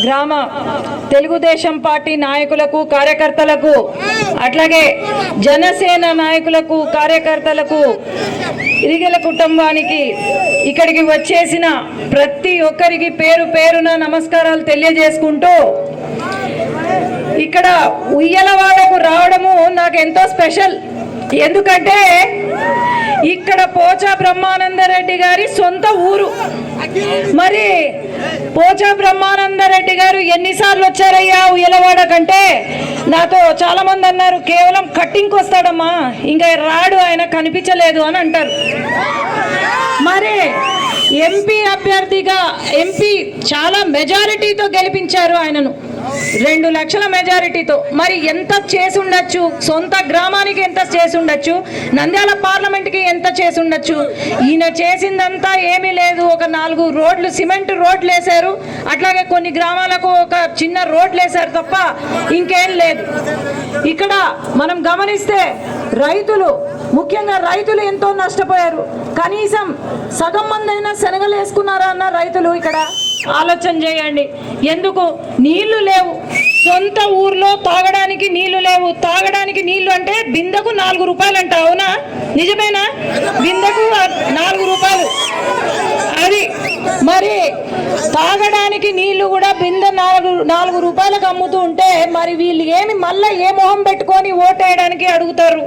గ్రామ తెలుగుదేశం పార్టీ నాయకులకు కార్యకర్తలకు అట్లాగే జనసేన నాయకులకు కార్యకర్తలకు ఇరిగెల కుటుంబానికి ఇక్కడికి వచ్చేసిన ప్రతి ఒక్కరికి పేరు పేరున నమస్కారాలు తెలియజేసుకుంటూ ఇక్కడ ఉయ్యలవాడకు రావడము నాకు ఎంతో స్పెషల్. ఎందుకంటే ఇక్కడ పోచా బ్రహ్మానందరెడ్డి గారి సొంత ఊరు. మరి పోచా బ్రహ్మానందరెడ్డి గారు ఎన్నిసార్లు వచ్చారయ్యా ఉయ్యలవాడ కంటే నాతో చాలా మంది అన్నారు కేవలం కట్టింగ్కి వస్తాడమ్మా, ఇంకా రాడు, ఆయన కనిపించలేదు అని అంటారు. మరి ఎంపీ అభ్యర్థిగా ఎంపీ చాలా మెజారిటీతో గెలిపించారు ఆయనను, 2 లక్షల మెజారిటీతో. మరి ఎంత చేసి ఉండొచ్చు, సొంత గ్రామానికి ఎంత చేసి ఉండొచ్చు, నంద్యాల పార్లమెంట్కి ఎంత చేసి ఉండొచ్చు. ఈయన చేసిందంతా ఏమీ లేదు. ఒక 4 రోడ్లు సిమెంట్ రోడ్లు వేశారు, అట్లాగే కొన్ని గ్రామాలకు ఒక చిన్న రోడ్లు వేశారు తప్ప ఇంకేం లేదు. ఇక్కడ మనం గమనిస్తే రైతులు, ముఖ్యంగా రైతులు ఎంతో నష్టపోయారు. కనీసం సగం మంది అయినా శనగలు వేసుకున్నారా అన్న రైతులు ఇక్కడ ఆలోచన చేయండి. ఎందుకు నీళ్లు లేవు, సొంత ఊర్లో తాగడానికి నీళ్లు లేవు. తాగడానికి నీళ్లు అంటే బిందెకు 4 రూపాయలు అంట, అవునా? నిజమేనా? బిందెకు 4 రూపాయలు. అది మరి తాగడానికి నీళ్లు కూడా బిందె 4 రూపాయలకు అమ్ముతూ ఉంటే మరి వీళ్ళు ఏమి మళ్ళీ ఏ మొహం పెట్టుకొని ఓటేయడానికి అడుగుతారు?